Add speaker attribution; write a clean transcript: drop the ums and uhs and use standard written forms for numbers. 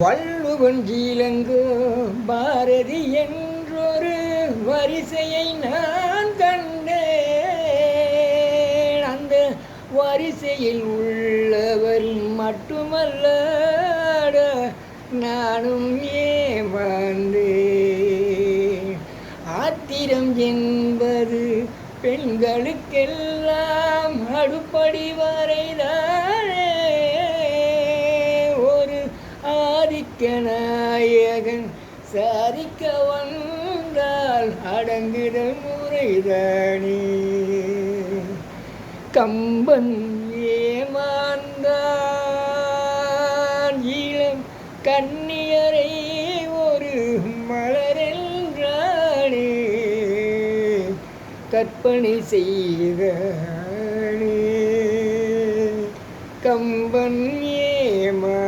Speaker 1: வள்ளுவன் கீழங்கு பாரதி என்றொரு வரிசையை நான் கண்டேன். அந்த வரிசையில் உள்ளவர் மட்டுமல்ல, நானும் ஏமாந்தேன். ஆத்திரம் என்பது பெண்களுக்கெல்லாம் அடுப்படி வரைதானே. ஒரு ஆதிக்க நாயகன் சாதிக்க வந்தால் அடங்குதல் முறைதானே. கம்பன் ஏமாந்தான் இளம் கன்னியரை ஒரு மலரென்றானே. கற்பனை செய்தானே கம்பன் ஏமா